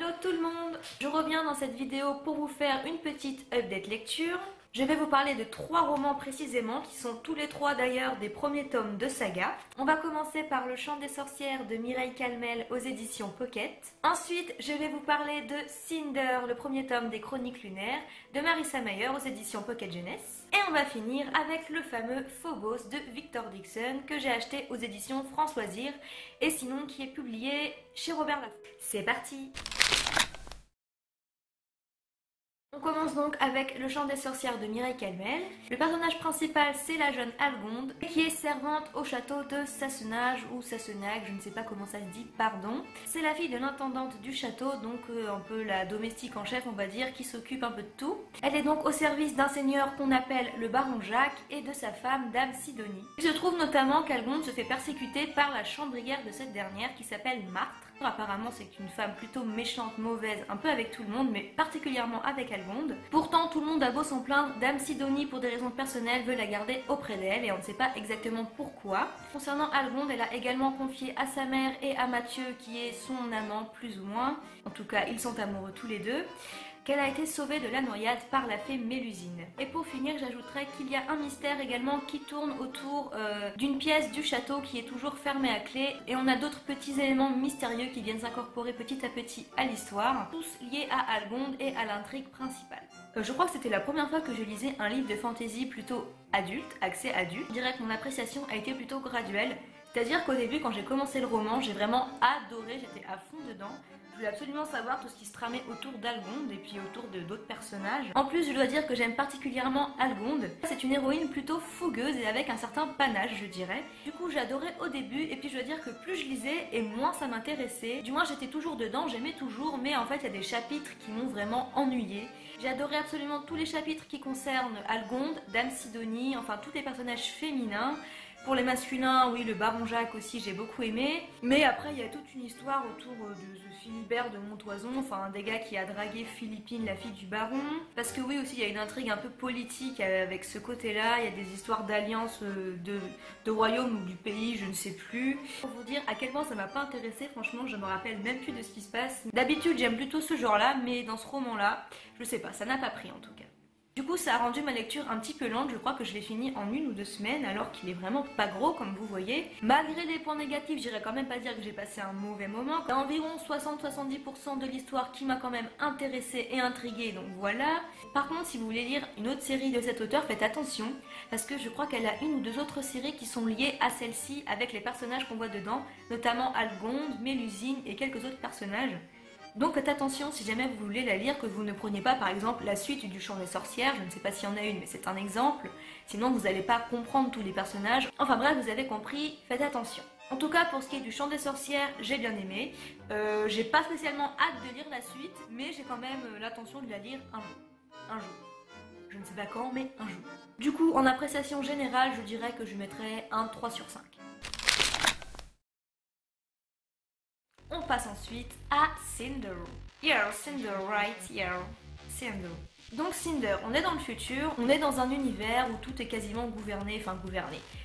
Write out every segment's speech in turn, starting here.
Hello tout le monde! Je reviens dans cette vidéo pour vous faire une petite update lecture. Je vais vous parler de 3 romans précisément, qui sont tous les 3 d'ailleurs des premiers tomes de saga. On va commencer par Le Chant des sorcières de Mireille Calmel aux éditions Pocket. Ensuite, je vais vous parler de Cinder, le premier tome des Chroniques lunaires de Marissa Meyer aux éditions Pocket Jeunesse. Et on va finir avec le fameux Phobos de Victor Dixon que j'ai acheté aux éditions France Loisirs et sinon qui est publié chez Robert Laffont. C'est parti! On commence donc avec Le Chant des sorcières de Mireille Calmel. Le personnage principal, c'est la jeune Algonde, qui est servante au château de Sassenage ou Sassenag, je ne sais pas comment ça se dit, pardon. C'est la fille de l'intendante du château, donc un peu la domestique en chef, on va dire, qui s'occupe un peu de tout. Elle est donc au service d'un seigneur qu'on appelle le baron Jacques et de sa femme, Dame Sidonie. Il se trouve notamment qu'Algonde se fait persécuter par la chambrière de cette dernière qui s'appelle Martre. Apparemment c'est une femme plutôt méchante, mauvaise, un peu avec tout le monde, mais particulièrement avec Algonde. Pourtant tout le monde a beau s'en plaindre, Dame Sidonie pour des raisons personnelles veut la garder auprès d'elle et on ne sait pas exactement pourquoi. Concernant Algonde, elle a également confié à sa mère et à Mathieu, qui est son amant plus ou moins, en tout cas ils sont amoureux tous les deux, qu'elle a été sauvée de la noyade par la fée Mélusine. Et pour finir, j'ajouterais qu'il y a un mystère également qui tourne autour d'une pièce du château qui est toujours fermée à clé, et on a d'autres petits éléments mystérieux qui viennent s'incorporer petit à petit à l'histoire, tous liés à Algonde et à l'intrigue principale. Je crois que c'était la première fois que je lisais un livre de fantasy plutôt adulte, axé adulte. Je dirais que mon appréciation a été plutôt graduelle, c'est-à-dire qu'au début quand j'ai commencé le roman, j'ai vraiment adoré, j'étais à fond dedans. Je voulais absolument savoir tout ce qui se tramait autour d'Algonde et puis autour de d'autres personnages. En plus, je dois dire que j'aime particulièrement Algonde. C'est une héroïne plutôt fougueuse et avec un certain panache, je dirais. Du coup, j'adorais au début et puis je dois dire que plus je lisais et moins ça m'intéressait. Du moins, j'étais toujours dedans, j'aimais toujours, mais en fait, il y a des chapitres qui m'ont vraiment ennuyée. J'ai adoré absolument tous les chapitres qui concernent Algonde, Dame Sidonie, enfin tous les personnages féminins. Pour les masculins, oui, le baron Jacques aussi, j'ai beaucoup aimé. Mais après, il y a toute une histoire autour de Philibert de Montoison, enfin un des gars qui a dragué Philippine, la fille du baron. Parce que oui, aussi, il y a une intrigue un peu politique avec ce côté-là. Il y a des histoires d'alliance de royaume ou du pays, je ne sais plus. Pour vous dire à quel point ça m'a pas intéressé, franchement, je me rappelle même plus de ce qui se passe. D'habitude, j'aime plutôt ce genre-là, mais dans ce roman-là, je sais pas, ça n'a pas pris en tout cas. Du coup, ça a rendu ma lecture un petit peu lente, je crois que je l'ai fini en 1 ou 2 semaines, alors qu'il est vraiment pas gros comme vous voyez. Malgré les points négatifs, j'irais quand même pas dire que j'ai passé un mauvais moment. Il y a environ 60-70% de l'histoire qui m'a quand même intéressée et intriguée, donc voilà. Par contre, si vous voulez lire une autre série de cet auteur, faites attention, parce que je crois qu'elle a 1 ou 2 autres séries qui sont liées à celle-ci avec les personnages qu'on voit dedans, notamment Algonde, Mélusine et quelques autres personnages. Donc faites attention si jamais vous voulez la lire, que vous ne preniez pas par exemple la suite du Chant des sorcières, je ne sais pas s'il y en a une mais c'est un exemple, sinon vous n'allez pas comprendre tous les personnages. Enfin bref, vous avez compris, faites attention. En tout cas pour ce qui est du Chant des sorcières, j'ai bien aimé, j'ai pas spécialement hâte de lire la suite, mais j'ai quand même l'intention de la lire un jour. Un jour. Je ne sais pas quand, mais un jour. Du coup, en appréciation générale, je dirais que je mettrais un 3 sur 5. On passe ensuite à Cinder. Yeah, Cinder, right, yeah, Cinder. Donc Cinder, on est dans le futur, on est dans un univers où tout est quasiment gouverné,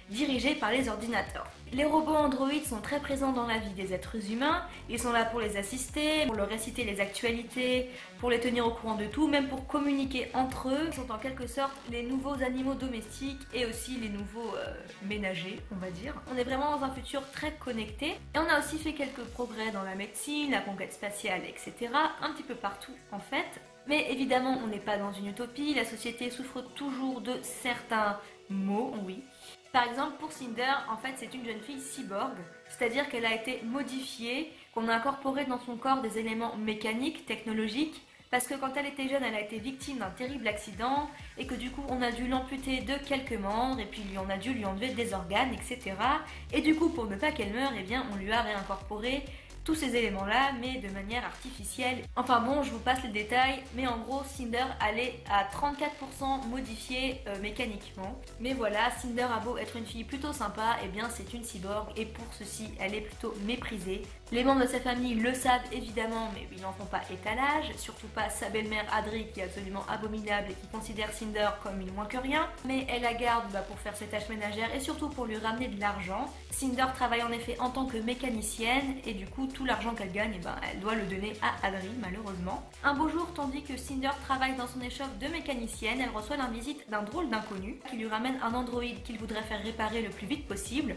dirigé par les ordinateurs. Les robots androïdes sont très présents dans la vie des êtres humains, ils sont là pour les assister, pour leur réciter les actualités, pour les tenir au courant de tout, même pour communiquer entre eux. Ils sont en quelque sorte les nouveaux animaux domestiques et aussi les nouveaux ménagers, on va dire. On est vraiment dans un futur très connecté et on a aussi fait quelques progrès dans la médecine, la conquête spatiale, etc. un petit peu partout en fait. Mais évidemment, on n'est pas dans une utopie, la société souffre toujours de certains maux, oui. Par exemple, pour Cinder, en fait, c'est une jeune fille cyborg, c'est-à-dire qu'elle a été modifiée, qu'on a incorporé dans son corps des éléments mécaniques, technologiques, parce que quand elle était jeune, elle a été victime d'un terrible accident, et que du coup, on a dû l'amputer de quelques membres, et puis on a dû lui enlever des organes, etc. Et du coup, pour ne pas qu'elle meure, eh bien, on lui a réincorporé tous ces éléments-là, mais de manière artificielle. Enfin bon, je vous passe les détails, mais en gros, Cinder, elle est à 34% modifiée mécaniquement. Mais voilà, Cinder a beau être une fille plutôt sympa, et bien c'est une cyborg, et pour ceci, elle est plutôt méprisée. Les membres de sa famille le savent évidemment, mais ils n'en font pas étalage, surtout pas sa belle-mère Adri qui est absolument abominable et qui considère Cinder comme une moins que rien. Mais elle la garde pour faire ses tâches ménagères et surtout pour lui ramener de l'argent. Cinder travaille en effet en tant que mécanicienne et du coup tout l'argent qu'elle gagne, et ben, elle doit le donner à Adri malheureusement. Un beau jour, tandis que Cinder travaille dans son échoppe de mécanicienne, elle reçoit la visite d'un drôle d'inconnu qui lui ramène un androïde qu'il voudrait faire réparer le plus vite possible.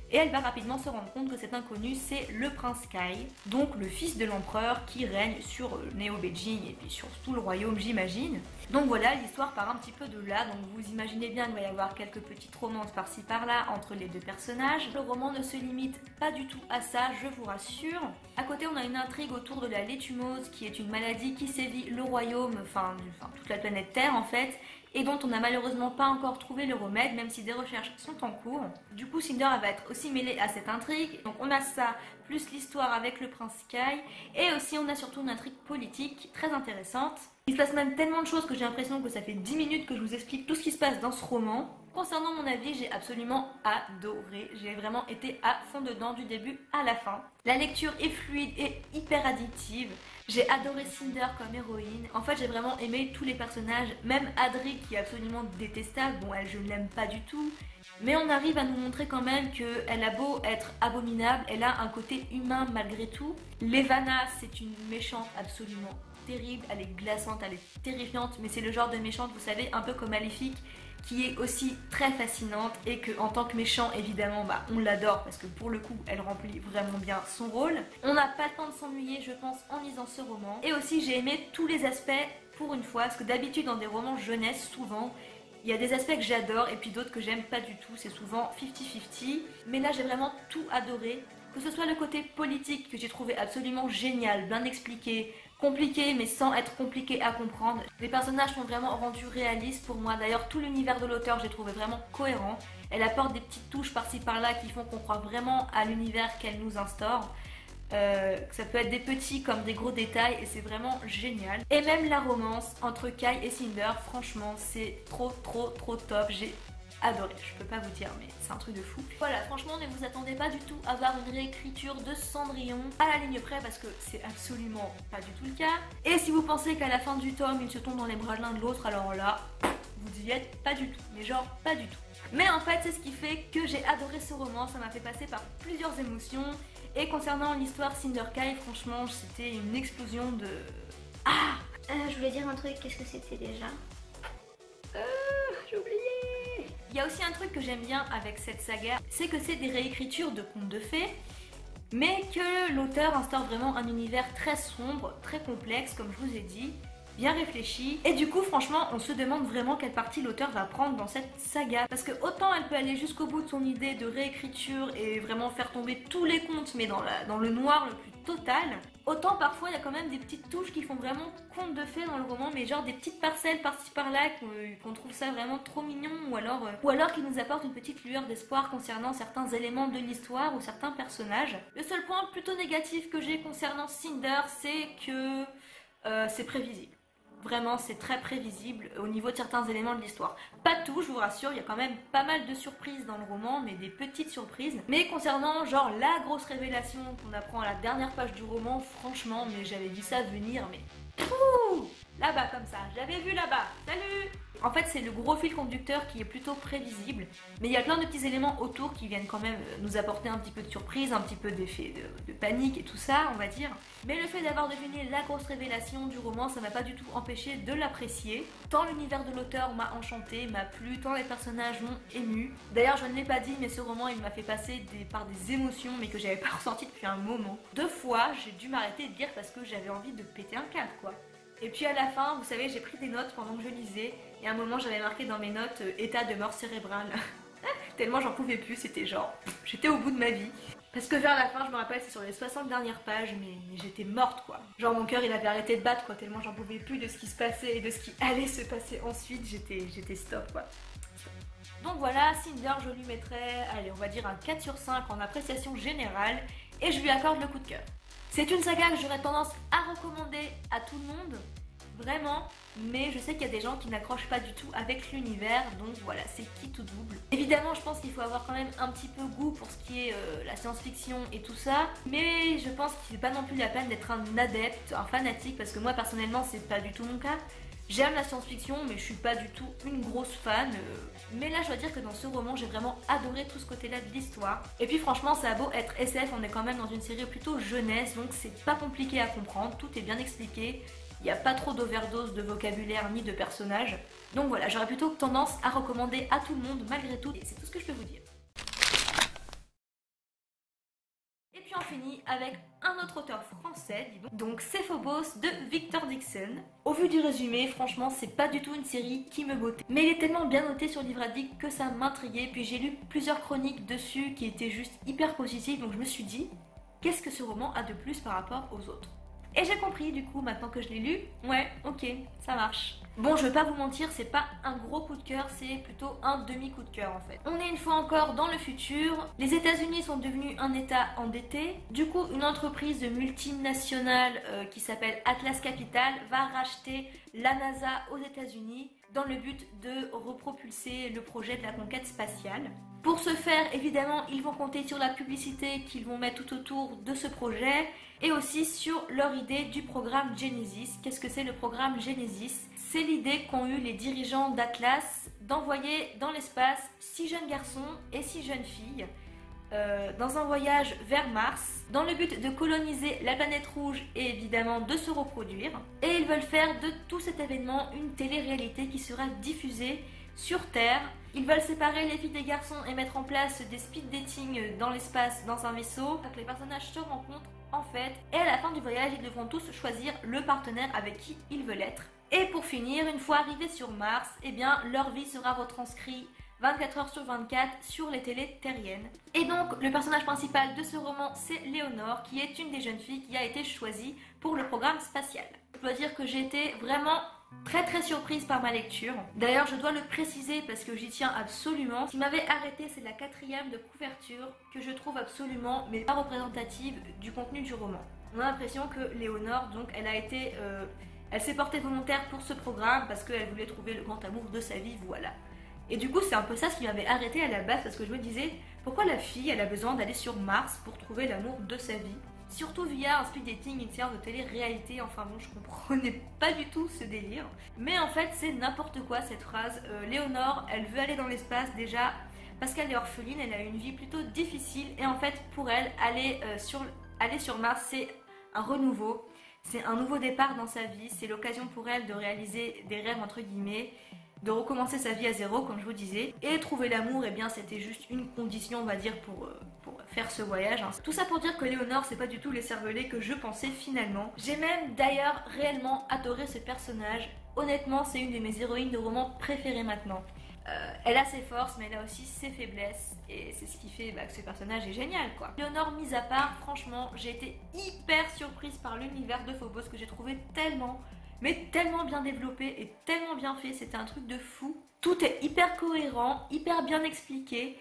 Et elle va rapidement se rendre compte que cet inconnu, c'est le prince Kai, donc le fils de l'empereur qui règne sur Néo-Beijing et puis sur tout le royaume, j'imagine. Donc voilà, l'histoire part un petit peu de là, donc vous imaginez bien qu'il va y avoir quelques petites romances par-ci par-là entre les deux personnages. Le roman ne se limite pas du tout à ça, je vous rassure. À côté, on a une intrigue autour de la létumose, qui est une maladie qui sévit le royaume, enfin toute la planète Terre en fait, et dont on n'a malheureusement pas encore trouvé le remède, même si des recherches sont en cours. Du coup, Cinder va être aussi mêlée à cette intrigue. Donc on a ça, plus l'histoire avec le prince Kai, et aussi on a surtout une intrigue politique très intéressante. Il se passe même tellement de choses que j'ai l'impression que ça fait 10 minutes que je vous explique tout ce qui se passe dans ce roman. Concernant mon avis, j'ai absolument adoré. J'ai vraiment été à fond dedans du début à la fin. La lecture est fluide et hyper addictive. J'ai adoré Cinder comme héroïne. En fait, j'ai vraiment aimé tous les personnages, même Adri qui est absolument détestable. Bon, elle, je ne l'aime pas du tout. Mais on arrive à nous montrer quand même qu'elle a beau être abominable, elle a un côté humain malgré tout. Levana, c'est une méchante absolument terrible. Elle est glaçante, elle est terrifiante, mais c'est le genre de méchante, vous savez, un peu comme Maléfique, qui est aussi très fascinante et que en tant que méchant évidemment on l'adore parce que pour le coup elle remplit vraiment bien son rôle. On n'a pas le temps de s'ennuyer je pense en lisant ce roman, et aussi j'ai aimé tous les aspects pour une fois, parce que d'habitude dans des romans jeunesse souvent il y a des aspects que j'adore et puis d'autres que j'aime pas du tout, c'est souvent 50-50, mais là j'ai vraiment tout adoré, que ce soit le côté politique que j'ai trouvé absolument génial, bien expliqué, compliqué mais sans être compliqué à comprendre. Les personnages sont vraiment rendus réalistes pour moi. D'ailleurs tout l'univers de l'auteur j'ai trouvé vraiment cohérent. Elle apporte des petites touches par-ci par-là qui font qu'on croit vraiment à l'univers qu'elle nous instaure. Ça peut être des petits comme des gros détails et c'est vraiment génial. Et même la romance entre Kai et Cinder, franchement c'est trop top. J'ai adoré, je peux pas vous dire mais c'est un truc de fou. Voilà, franchement ne vous attendez pas du tout à voir une réécriture de Cendrillon à la ligne près parce que c'est absolument pas du tout le cas. Et si vous pensez qu'à la fin du tome ils se tombent dans les bras l'un de l'autre, alors là vous y êtes pas du tout, mais genre pas du tout. Mais en fait c'est ce qui fait que j'ai adoré ce roman, ça m'a fait passer par plusieurs émotions. Et concernant l'histoire Cinder Kai, franchement c'était une explosion de... Je voulais dire un truc, qu'est-ce que c'était déjà? J'ai oublié. Il y a aussi un truc que j'aime bien avec cette saga, c'est que c'est des réécritures de contes de fées, mais que l'auteur instaure vraiment un univers très sombre, très complexe comme je vous ai dit, bien réfléchi, et du coup franchement on se demande vraiment quelle partie l'auteur va prendre dans cette saga, parce que autant elle peut aller jusqu'au bout de son idée de réécriture et vraiment faire tomber tous les contes mais dans le noir le plus total, autant parfois il y a quand même des petites touches qui font vraiment conte de fées dans le roman, mais genre des petites parcelles par-ci par-là qu'on trouve ça vraiment trop mignon, ou alors qui nous apportent une petite lueur d'espoir concernant certains éléments de l'histoire ou certains personnages. Le seul point plutôt négatif que j'ai concernant Cinder, c'est que c'est prévisible. Vraiment, c'est très prévisible au niveau de certains éléments de l'histoire. Pas tout, je vous rassure, il y a quand même pas mal de surprises dans le roman, mais des petites surprises. Mais concernant genre la grosse révélation qu'on apprend à la dernière page du roman, franchement, mais j'avais vu ça venir, mais... Pouh, là-bas comme ça, j'avais vu là-bas, salut. En fait c'est le gros fil conducteur qui est plutôt prévisible, mais il y a plein de petits éléments autour qui viennent quand même nous apporter un petit peu de surprise, un petit peu d'effet de panique et tout ça on va dire. Mais le fait d'avoir deviné la grosse révélation du roman, ça m'a pas du tout empêché de l'apprécier. Tant l'univers de l'auteur m'a enchanté, m'a plu, tant les personnages m'ont ému. D'ailleurs je ne l'ai pas dit mais ce roman il m'a fait passer par des émotions mais que j'avais pas ressenties depuis un moment. 2 fois j'ai dû m'arrêter de lire parce que j'avais envie de péter un câble quoi. Et puis à la fin, vous savez, j'ai pris des notes pendant que je lisais, et à un moment j'avais marqué dans mes notes état de mort cérébrale. Tellement j'en pouvais plus, c'était genre, j'étais au bout de ma vie. Parce que vers la fin, je me rappelle, c'est sur les 60 dernières pages, mais j'étais morte quoi. Genre mon cœur il avait arrêté de battre quoi, tellement j'en pouvais plus de ce qui se passait et de ce qui allait se passer ensuite, j'étais stop quoi. Donc voilà, Cinder je lui mettrais, allez on va dire un 4 sur 5 en appréciation générale, et je lui accorde le coup de cœur. C'est une saga que j'aurais tendance à recommander à tout le monde, vraiment, mais je sais qu'il y a des gens qui n'accrochent pas du tout avec l'univers, donc voilà, c'est qui tout double. Évidemment, je pense qu'il faut avoir quand même un petit peu goût pour ce qui est la science-fiction et tout ça, mais je pense qu'il n'est pas non plus la peine d'être un adepte, un fanatique, parce que moi personnellement c'est pas du tout mon cas. J'aime la science-fiction, mais je suis pas du tout une grosse fan. Mais là, je dois dire que dans ce roman, j'ai vraiment adoré tout ce côté-là de l'histoire. Et puis franchement, ça a beau être SF, on est quand même dans une série plutôt jeunesse, donc c'est pas compliqué à comprendre, tout est bien expliqué. Il n'y a pas trop d'overdose de vocabulaire ni de personnages. Donc voilà, j'aurais plutôt tendance à recommander à tout le monde malgré tout. Et c'est tout ce que je peux vous dire. Et puis on finit avec un autre auteur français, dis donc c'est Phobos de Victor Dixon. Au vu du résumé, franchement c'est pas du tout une série qui me bottait. Mais il est tellement bien noté sur Livre Addict que ça m'intriguait. Puis j'ai lu plusieurs chroniques dessus qui étaient juste hyper positives. Donc je me suis dit, qu'est-ce que ce roman a de plus par rapport aux autres? Et j'ai compris du coup, maintenant que je l'ai lu, ouais, ok, ça marche. Bon, je vais pas vous mentir, c'est pas un gros coup de cœur, c'est plutôt un demi-coup de cœur en fait. On est une fois encore dans le futur, les États-Unis sont devenus un État endetté. Du coup, une entreprise multinationale qui s'appelle Atlas Capital va racheter la NASA aux États-Unis dans le but de repropulser le projet de la conquête spatiale. Pour ce faire, évidemment, ils vont compter sur la publicité qu'ils vont mettre tout autour de ce projet et aussi sur leur idée du programme Genesis. Qu'est-ce que c'est le programme Genesis? C'est l'idée qu'ont eu les dirigeants d'Atlas d'envoyer dans l'espace 6 jeunes garçons et 6 jeunes filles dans un voyage vers Mars dans le but de coloniser la planète rouge et évidemment de se reproduire. Et ils veulent faire de tout cet événement une télé-réalité qui sera diffusée sur Terre. Ils veulent séparer les filles des garçons et mettre en place des speed dating dans l'espace dans un vaisseau. Donc les personnages se rencontrent en fait et à la fin du voyage ils devront tous choisir le partenaire avec qui ils veulent être. Et pour finir, une fois arrivés sur Mars, eh bien leur vie sera retranscrite 24 heures sur 24 sur les télés terriennes. Et donc le personnage principal de ce roman c'est Léonore qui est une des jeunes filles qui a été choisie pour le programme spatial. Je dois dire que j'ai été vraiment très surprise par ma lecture. D'ailleurs je dois le préciser parce que j'y tiens absolument. Ce qui m'avait arrêté c'est la 4e de couverture que je trouve absolument mais pas représentative du contenu du roman. On a l'impression que Léonore donc elle s'est portée volontaire pour ce programme parce qu'elle voulait trouver le grand amour de sa vie, voilà. Et du coup c'est un peu ça ce qui m'avait arrêté à la base parce que je me disais pourquoi la fille elle a besoin d'aller sur Mars pour trouver l'amour de sa vie. Surtout via un speed dating, une séance de télé-réalité, enfin bon je comprenais pas du tout ce délire. Mais en fait c'est n'importe quoi cette phrase. Léonore elle veut aller dans l'espace déjà parce qu'elle est orpheline, elle a une vie plutôt difficile et en fait pour elle aller sur Mars c'est un renouveau. C'est un nouveau départ dans sa vie, c'est l'occasion pour elle de réaliser des rêves entre guillemets, de recommencer sa vie à zéro comme je vous disais. Et trouver l'amour, eh bien c'était juste une condition on va dire pour faire ce voyage. Tout ça pour dire que Léonore c'est pas du tout les cervelets que je pensais finalement. J'ai même d'ailleurs réellement adoré ce personnage. Honnêtement c'est une de mes héroïnes de roman préférées maintenant. Elle a ses forces mais elle a aussi ses faiblesses et c'est ce qui fait que ce personnage est génial quoi. Léonore mise à part, franchement j'ai été hyper surprise par l'univers de Phobos que j'ai trouvé tellement bien développé et tellement bien fait, c'était un truc de fou. Tout est hyper cohérent, hyper bien expliqué.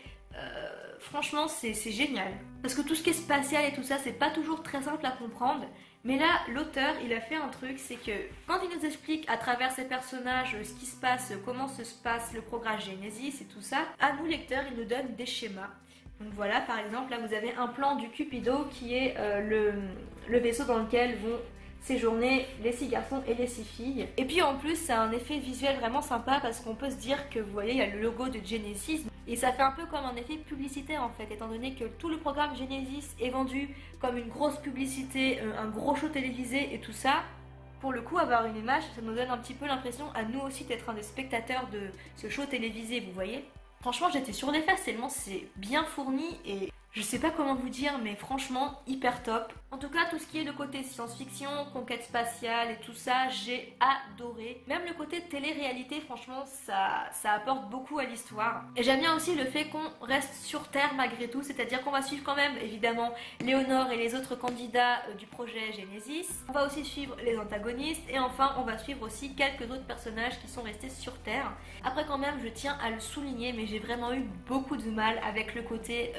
Franchement c'est génial. Parce que tout ce qui est spatial et tout ça c'est pas toujours très simple à comprendre. Mais là, l'auteur, il a fait un truc, c'est que quand il nous explique à travers ses personnages ce qui se passe, comment se passe le programme Genesis et tout ça, à nous lecteurs, il nous donne des schémas. Donc voilà, par exemple, là vous avez un plan du Cupido qui est le vaisseau dans lequel vont séjourner les 6 garçons et les 6 filles. Et puis en plus, ça a un effet visuel vraiment sympa parce qu'on peut se dire que vous voyez, il y a le logo de Genesis. Et ça fait un peu comme un effet publicitaire en fait, étant donné que tout le programme Genesis est vendu comme une grosse publicité, un gros show télévisé et tout ça. Pour le coup, avoir une image, ça nous donne un petit peu l'impression à nous aussi d'être un des spectateurs de ce show télévisé, vous voyez. Franchement, j'étais sur les fesses tellement c'est bien fourni et je sais pas comment vous dire, mais franchement, hyper top. En tout cas, tout ce qui est le côté science-fiction, conquête spatiale et tout ça, j'ai adoré. Même le côté télé-réalité, franchement, ça apporte beaucoup à l'histoire. Et j'aime bien aussi le fait qu'on reste sur Terre malgré tout, c'est-à-dire qu'on va suivre quand même, évidemment, Léonore et les autres candidats du projet Genesis. On va aussi suivre les antagonistes et enfin, on va suivre aussi quelques autres personnages qui sont restés sur Terre. Après, quand même, je tiens à le souligner, mais j'ai vraiment eu beaucoup de mal avec le côté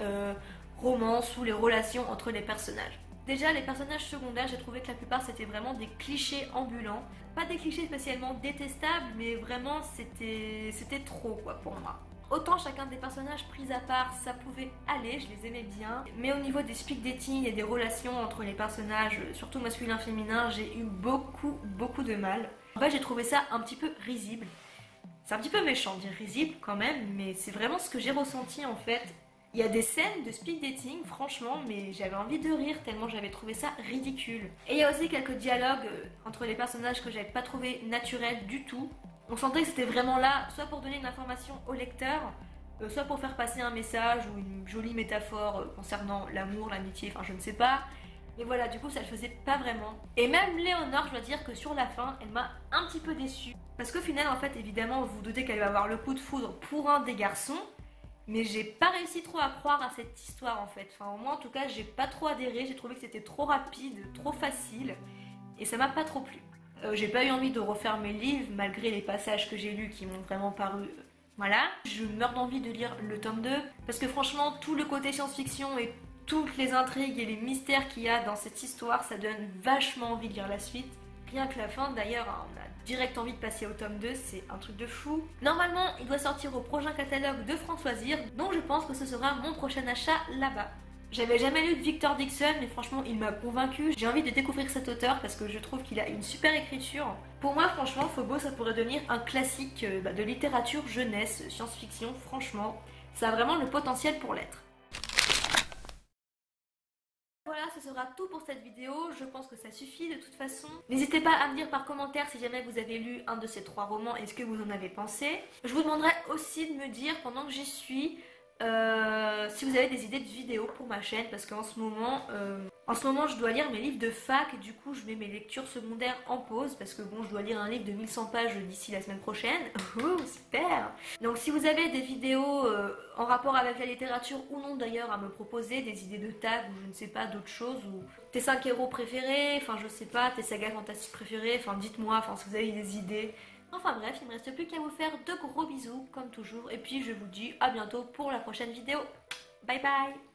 romance ou les relations entre les personnages. Déjà les personnages secondaires, j'ai trouvé que la plupart c'était vraiment des clichés ambulants. Pas des clichés spécialement détestables, mais vraiment c'était trop quoi pour moi. Autant chacun des personnages pris à part, ça pouvait aller, je les aimais bien. Mais au niveau des speed dating et des relations entre les personnages, surtout masculin-féminin, j'ai eu beaucoup de mal. En fait j'ai trouvé ça un petit peu risible. C'est un petit peu méchant de dire risible quand même, mais c'est vraiment ce que j'ai ressenti en fait. Il y a des scènes de speed dating, franchement, mais j'avais envie de rire tellement j'avais trouvé ça ridicule. Et il y a aussi quelques dialogues entre les personnages que j'avais pas trouvé naturels du tout. On sentait que c'était vraiment là, soit pour donner une information au lecteur, soit pour faire passer un message ou une jolie métaphore concernant l'amour, l'amitié, enfin je ne sais pas. Mais voilà, du coup ça le faisait pas vraiment. Et même Léonore, je dois dire que sur la fin, elle m'a un petit peu déçue. Parce qu'au final, en fait, évidemment, vous vous doutez qu'elle va avoir le coup de foudre pour un des garçons. Mais j'ai pas réussi trop à croire à cette histoire en fait. Enfin, au moins en tout cas, j'ai pas trop adhéré. J'ai trouvé que c'était trop rapide, trop facile. Et ça m'a pas trop plu. J'ai pas eu envie de refaire mes livres malgré les passages que j'ai lus qui m'ont vraiment paru. Voilà. Je meurs d'envie de lire le tome 2. Parce que franchement, tout le côté science-fiction et toutes les intrigues et les mystères qu'il y a dans cette histoire, ça donne vachement envie de lire la suite. Rien que la fin, d'ailleurs, on a direct envie de passer au tome 2, c'est un truc de fou. Normalement, il doit sortir au prochain catalogue de Françoise Hird, donc je pense que ce sera mon prochain achat là-bas. J'avais jamais lu de Victor Dixon, mais franchement, il m'a convaincue. J'ai envie de découvrir cet auteur parce que je trouve qu'il a une super écriture. Pour moi, franchement, Phobos, ça pourrait devenir un classique de littérature jeunesse, science-fiction, franchement. Ça a vraiment le potentiel pour l'être. Voilà, ce sera tout pour cette vidéo, je pense que ça suffit de toute façon. N'hésitez pas à me dire par commentaire si jamais vous avez lu un de ces 3 romans et ce que vous en avez pensé. Je vous demanderai aussi de me dire pendant que j'y suis si vous avez des idées de vidéos pour ma chaîne parce qu'en ce moment, je dois lire mes livres de fac et du coup je mets mes lectures secondaires en pause parce que bon, je dois lire un livre de 1100 pages d'ici la semaine prochaine. Ouh, super! Donc si vous avez des vidéos en rapport avec la littérature ou non d'ailleurs à me proposer, des idées de tag ou je ne sais pas d'autres choses, ou tes 5 héros préférés, enfin je sais pas, tes sagas fantastiques préférées, enfin dites-moi, enfin si vous avez des idées. Enfin bref, il me reste plus qu'à vous faire de gros bisous comme toujours et puis je vous dis à bientôt pour la prochaine vidéo. Bye bye!